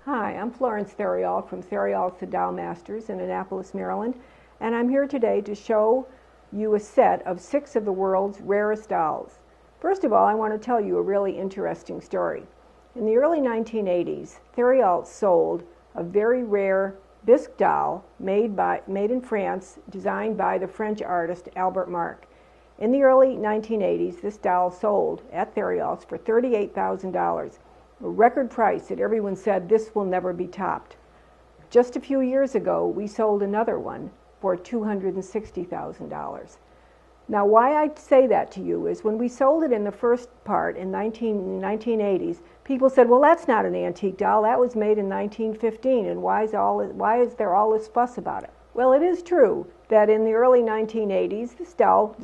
Hi, I'm Florence Theriault from Theriaults the Doll Masters in Annapolis, Maryland, and I'm here today to show you a set of 6 of the world's rarest dolls. First of all, I want to tell you a really interesting story. In the early 1980s, Theriault sold a very rare bisque doll made in France, designed by the French artist Albert Marc. In the early 1980s, this doll sold at Theriault's for $38,000, a record price that everyone said this will never be topped. Just a few years ago, we sold another one for $260,000. Now, why I say that to you is when we sold it in the first part in 1980s, people said, well, that's not an antique doll. That was made in 1915, and why is there all this fuss about it? Well, it is true that in the early 1980s, this doll,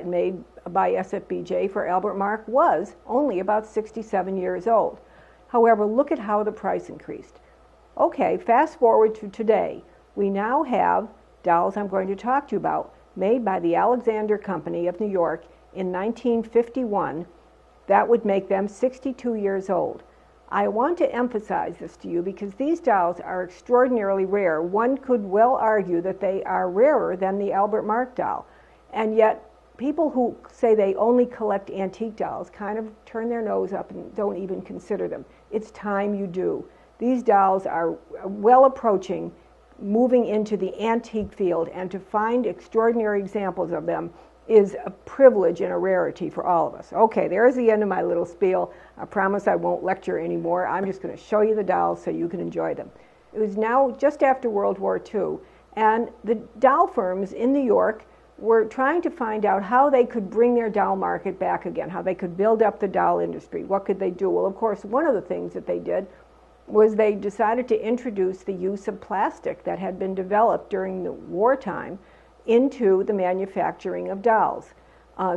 made by SFBJ for Albert Marc, was only about 67 years old. However, look at how the price increased. Okay, fast forward to today. We now have dolls I'm going to talk to you about made by the Alexander Company of New York in 1951. That would make them 62 years old. I want to emphasize this to you because these dolls are extraordinarily rare. One could well argue that they are rarer than the Albert Marc doll. And yet, people who say they only collect antique dolls kind of turn their nose up and don't even consider them. It's time you do. These dolls are well approaching moving into the antique field, and to find extraordinary examples of them is a privilege and a rarity for all of us. Okay, there's the end of my little spiel. I promise I won't lecture anymore. I'm just going to show you the dolls so you can enjoy them. It was now just after World War II, and the doll firms in New York were trying to find out how they could bring their doll market back again, how they could build up the doll industry. What could they do? Well, of course, one of the things that they did was they decided to introduce the use of plastic that had been developed during the wartime into the manufacturing of dolls.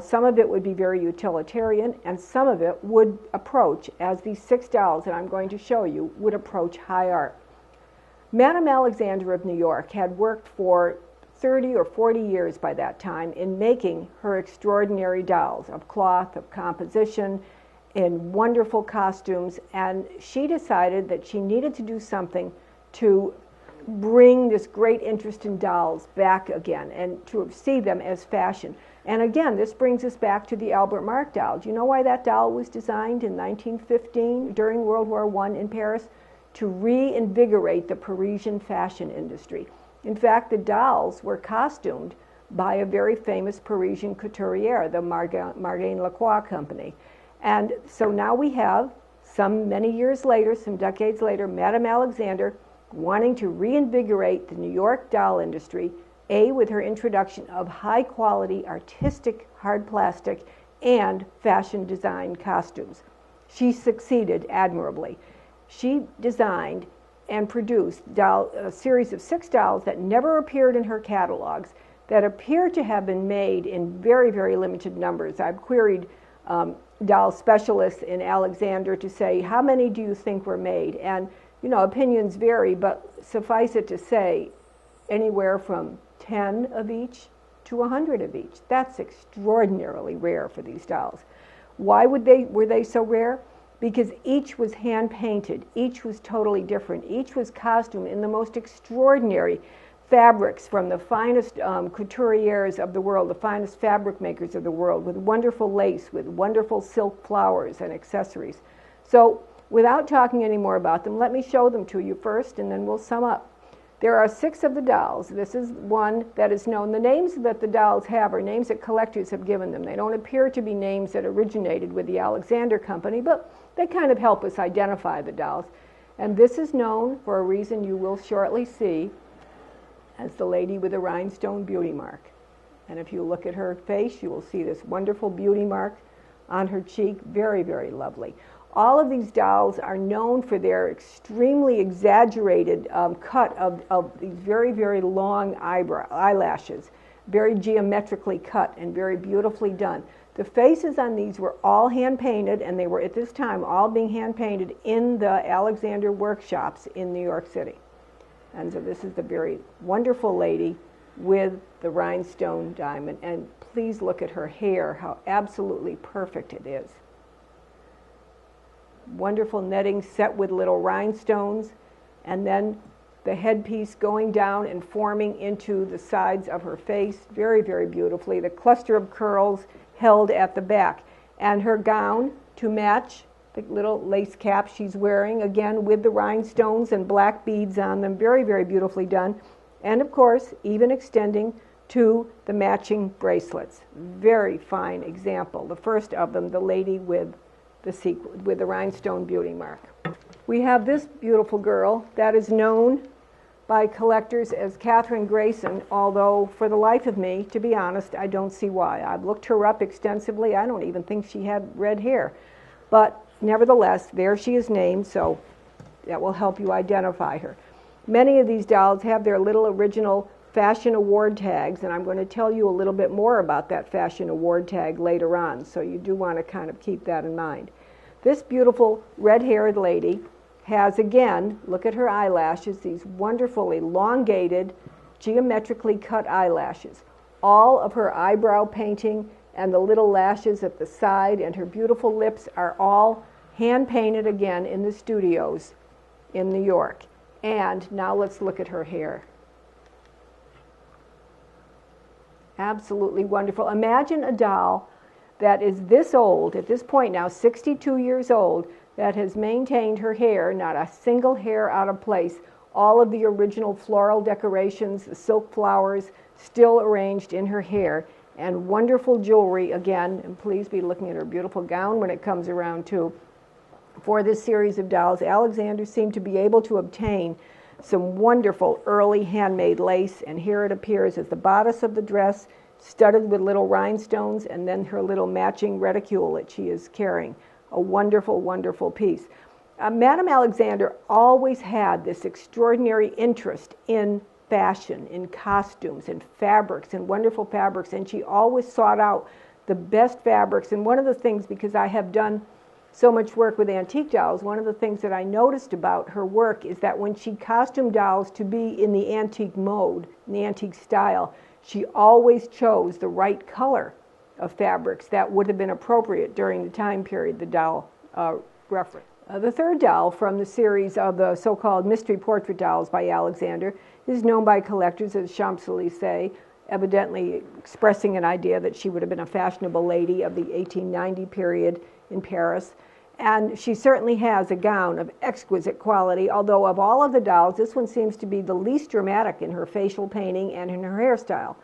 Some of it would be very utilitarian, and some of it would approach, as these 6 dolls that I'm going to show you, would approach high art. Madame Alexander of New York had worked for 30 or 40 years by that time in making her extraordinary dolls of cloth, of composition, in wonderful costumes, and she decided that she needed to do something to bring this great interest in dolls back again and to see them as fashion. And again, this brings us back to the Albert Marc doll. Do you know why that doll was designed in 1915 during World War I in Paris? To reinvigorate the Parisian fashion industry. In fact, the dolls were costumed by a very famous Parisian couturière, the Margaine Lacroix Company. And so now we have, many years later, some decades later, Madame Alexander wanting to reinvigorate the New York doll industry, with her introduction of high-quality, artistic, hard plastic, and fashion design costumes. She succeeded admirably. She designed and produced a series of 6 dolls that never appeared in her catalogs, that appear to have been made in very, very limited numbers. I've queried doll specialists in Alexander to say, how many do you think were made? And, you know, opinions vary, but suffice it to say, anywhere from 10 of each to 100 of each. That's extraordinarily rare for these dolls. Why were they so rare? Because each was hand-painted, each was totally different, each was costumed in the most extraordinary fabrics from the finest couturières of the world, the finest fabric makers of the world, with wonderful lace, with wonderful silk flowers and accessories. So, without talking any more about them, let me show them to you first, and then we'll sum up. There are 6 of the dolls. This is one that is known. The names that the dolls have are names that collectors have given them. They don't appear to be names that originated with the Alexander Company, but they kind of help us identify the dolls. And this is known for a reason you will shortly see as the lady with the rhinestone beauty mark. And if you look at her face, you will see this wonderful beauty mark on her cheek. Very, very lovely. All of these dolls are known for their extremely exaggerated cut of these very, very long eyelashes, very geometrically cut and very beautifully done. The faces on these were all hand-painted, and they were at this time all being hand-painted in the Alexander workshops in New York City. And so this is the very wonderful lady with the rhinestone diamond. And please look at her hair, how absolutely perfect it is. Wonderful netting set with little rhinestones. and then the headpiece going down and forming into the sides of her face very, very beautifully. The cluster of curls held at the back. And her gown to match the little lace cap she's wearing, again with the rhinestones and black beads on them, very, very beautifully done. And of course, even extending to the matching bracelets. Very fine example. The first of them, the lady with the rhinestone beauty mark. We have this beautiful girl that is known by collectors as Katherine Grayson, although for the life of me, to be honest, I don't see why. I've looked her up extensively. I don't even think she had red hair. But nevertheless, there she is named, so that will help you identify her. Many of these dolls have their little original fashion award tags, and I'm going to tell you a little bit more about that fashion award tag later on, so you do want to kind of keep that in mind. This beautiful red-haired lady has, again, look at her eyelashes, these wonderful elongated, geometrically cut eyelashes. All of her eyebrow painting and the little lashes at the side and her beautiful lips are all hand-painted again in the studios in New York. And now let's look at her hair. Absolutely wonderful. Imagine a doll that is this old, at this point now, 62 years old, that has maintained her hair, not a single hair out of place, all of the original floral decorations, the silk flowers still arranged in her hair, and wonderful jewelry again, and please be looking at her beautiful gown when it comes around too. For this series of dolls, Alexander seemed to be able to obtain some wonderful early handmade lace, and here it appears as the bodice of the dress, studded with little rhinestones, and then her little matching reticule that she is carrying. A wonderful, wonderful piece. Madame Alexander always had this extraordinary interest in fashion, in costumes, in fabrics, in wonderful fabrics, and she always sought out the best fabrics. And one of the things, because I have done so much work with antique dolls, one of the things that I noticed about her work is that when she costumed dolls to be in the antique mode, in the antique style, she always chose the right color of fabrics that would have been appropriate during the time period the doll referenced. The third doll from the series of the so-called mystery portrait dolls by Alexander is known by collectors as Shamsay, evidently expressing an idea that she would have been a fashionable lady of the 1890 period in Paris. And she certainly has a gown of exquisite quality, although of all of the dolls, this one seems to be the least dramatic in her facial painting and in her hairstyle.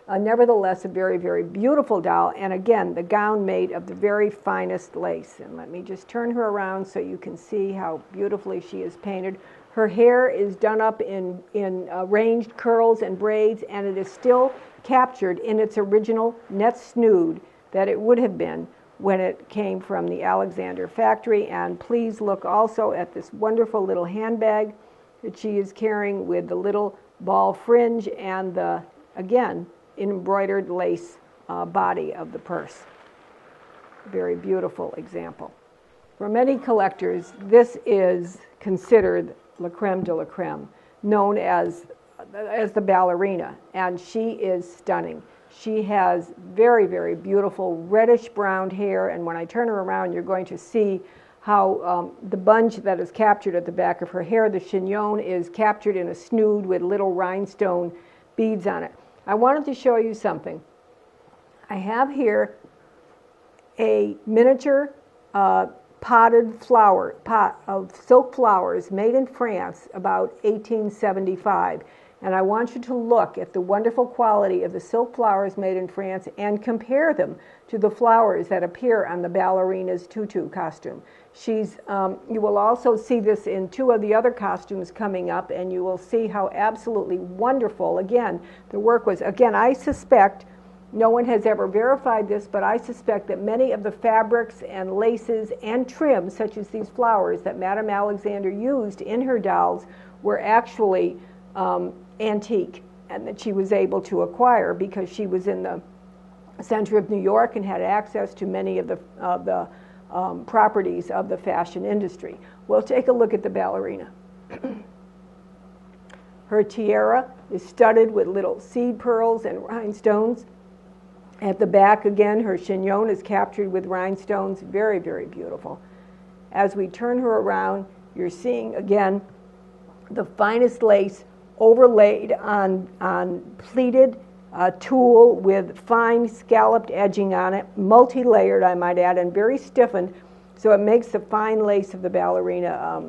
Nevertheless, a very, very beautiful doll, and again, the gown made of the very finest lace. And let me just turn her around so you can see how beautifully she is painted. Her hair is done up in arranged curls and braids, and it is still captured in its original net snood that it would have been when it came from the Alexander factory. And please look also at this wonderful little handbag that she is carrying with the little ball fringe and the, again, embroidered lace body of the purse. Very beautiful example. For many collectors, this is considered la creme de la creme, known as the ballerina, and she is stunning. She has very, very beautiful reddish-brown hair, and when I turn her around, you're going to see how the bunch that is captured at the back of her hair, the chignon, is captured in a snood with little rhinestone beads on it. I wanted to show you something. I have here a miniature potted pot of silk flowers made in France about 1875. And I want you to look at the wonderful quality of the silk flowers made in France and compare them to the flowers that appear on the ballerina's tutu costume. You will also see this in two of the other costumes coming up, and you will see how absolutely wonderful, again, the work was. Again, I suspect, no one has ever verified this, but I suspect that many of the fabrics and laces and trims, such as these flowers that Madame Alexander used in her dolls, were actually antique, and that she was able to acquire because she was in the center of New York and had access to many of the properties of the fashion industry. Well, take a look at the ballerina. Her tiara is studded with little seed pearls and rhinestones. At the back, again, her chignon is captured with rhinestones. Very, very beautiful. As we turn her around, you're seeing, again, the finest lace overlaid on pleated tulle with fine scalloped edging on it, multi-layered I might add, and very stiffened, so it makes the fine lace of the ballerina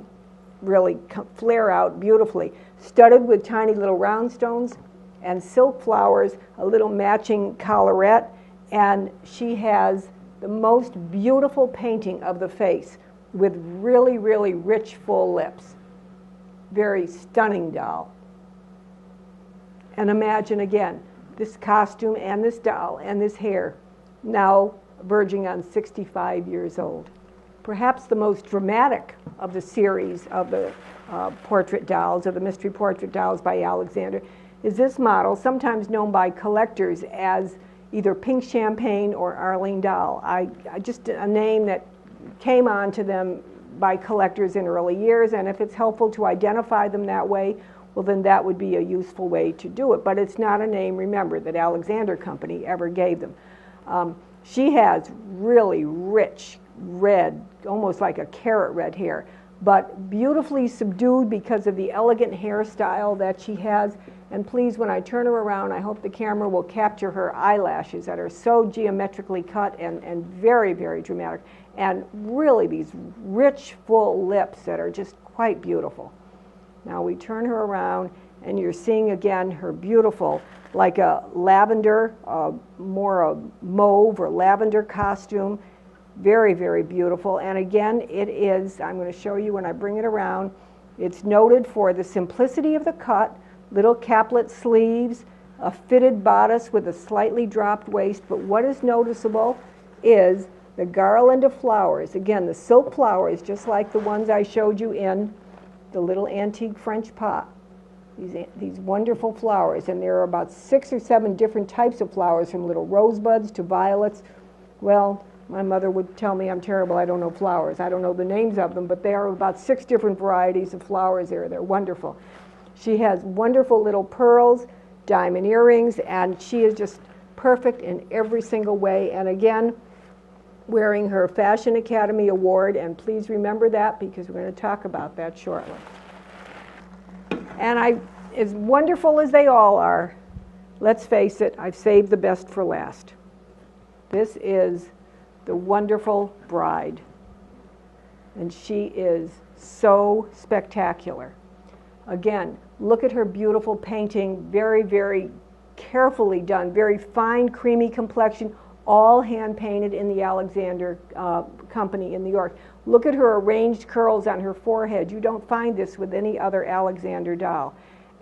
really flare out beautifully. Studded with tiny little rhinestones and silk flowers, a little matching collarette, and she has the most beautiful painting of the face with really, really rich, full lips. Very stunning doll. And imagine again, this costume and this doll and this hair, now verging on 65 years old. Perhaps the most dramatic of the series of the portrait dolls, of the mystery portrait dolls by Alexander, is this model, sometimes known by collectors as either Pink Champagne or Arlene Doll. Just a name that came on to them by collectors in early years, and if it's helpful to identify them that way, well, then that would be a useful way to do it. But it's not a name, remember, that Alexander Company ever gave them. She has really rich red, almost like a carrot red hair, but beautifully subdued because of the elegant hairstyle that she has. And please, when I turn her around, I hope the camera will capture her eyelashes that are so geometrically cut and very, very dramatic. And really these rich, full lips that are just quite beautiful. Now we turn her around, and you're seeing again her beautiful, like a lavender, more a mauve or lavender costume. Very, very beautiful. And again, it is, I'm going to show you when I bring it around, it's noted for the simplicity of the cut, little caplet sleeves, a fitted bodice with a slightly dropped waist. But what is noticeable is the garland of flowers. Again, the silk flowers, just like the ones I showed you in the little antique French pot. These wonderful flowers, and there are about 6 or 7 different types of flowers, from little rosebuds to violets. Well, my mother would tell me I'm terrible, I don't know flowers. I don't know the names of them, but there are about 6 different varieties of flowers there. They're wonderful. She has wonderful little pearls, diamond earrings, and she is just perfect in every single way. And again, wearing her Fashion Academy Award, and please remember that because we're going to talk about that shortly. And as wonderful as they all are, let's face it, I've saved the best for last. This is the wonderful bride, and she is so spectacular. Again, look at her beautiful painting, very, very carefully done, very fine, creamy complexion, all hand-painted in the Alexander Company in New York. Look at her arranged curls on her forehead. You don't find this with any other Alexander doll.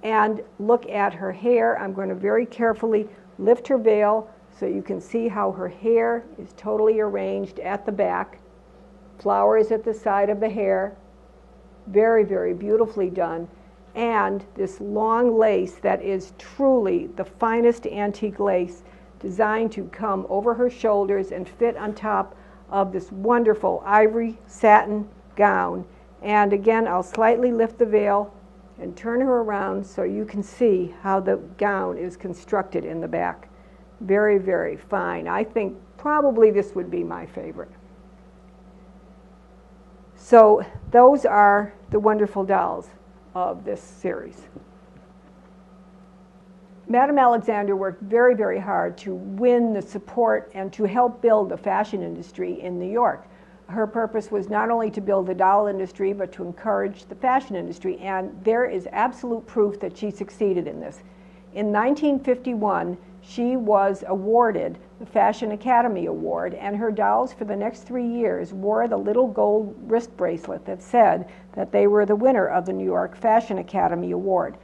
And look at her hair. I'm going to very carefully lift her veil so you can see how her hair is totally arranged at the back. Flowers at the side of the hair. Very, very beautifully done. And this long lace that is truly the finest antique lace, designed to come over her shoulders and fit on top of this wonderful ivory satin gown. And again, I'll slightly lift the veil and turn her around so you can see how the gown is constructed in the back. Very, very fine. I think probably this would be my favorite. So those are the wonderful dolls of this series. Madame Alexander worked very, very hard to win the support and to help build the fashion industry in New York. Her purpose was not only to build the doll industry, but to encourage the fashion industry, and there is absolute proof that she succeeded in this. In 1951, she was awarded the Fashion Academy Award, and her dolls for the next 3 years wore the little gold wrist bracelet that said that they were the winner of the New York Fashion Academy Award.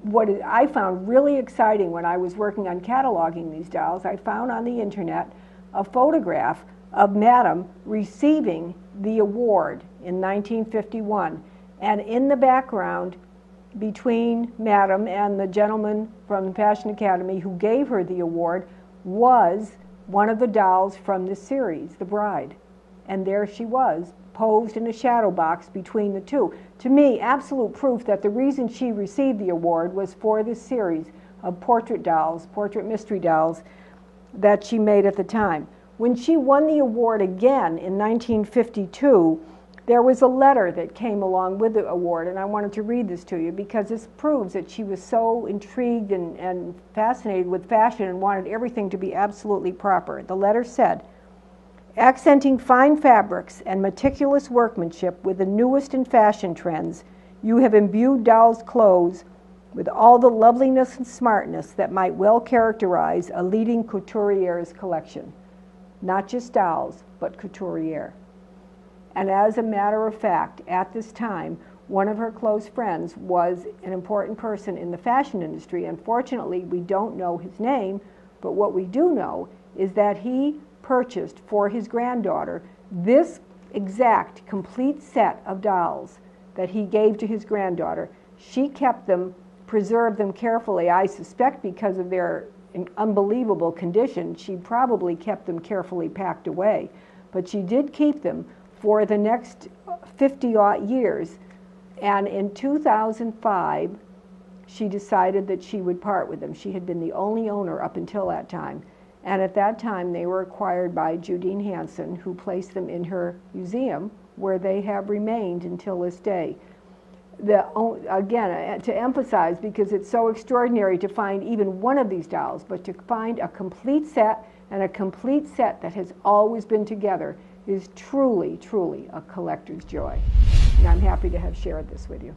What I found really exciting when I was working on cataloging these dolls, I found on the internet a photograph of Madame receiving the award in 1951. And in the background, between Madame and the gentleman from the Fashion Academy who gave her the award, was one of the dolls from this series, the bride. And there she was, posed in a shadow box between the two. To me, absolute proof that the reason she received the award was for this series of portrait dolls, portrait mystery dolls, that she made at the time. When she won the award again in 1952, There was a letter that came along with the award, and I wanted to read this to you because this proves that she was so intrigued and fascinated with fashion and wanted everything to be absolutely proper. The letter said, "Accenting fine fabrics and meticulous workmanship with the newest in fashion trends, you have imbued dolls' clothes with all the loveliness and smartness that might well characterize a leading couturier's collection." Not just dolls, but couturier. And as a matter of fact, at this time, one of her close friends was an important person in the fashion industry. Unfortunately, we don't know his name, but what we do know is that he purchased for his granddaughter this exact complete set of dolls that he gave to his granddaughter. She kept them, preserved them carefully, I suspect because of their unbelievable condition. She probably kept them carefully packed away, but she did keep them for the next 50-odd years. And in 2005, she decided that she would part with them. She had been the only owner up until that time. And at that time, they were acquired by Judine Hansen, who placed them in her museum, where they have remained until this day. Again, to emphasize, because it's so extraordinary to find even one of these dolls, but to find a complete set, and a complete set that has always been together, is truly, truly a collector's joy. And I'm happy to have shared this with you.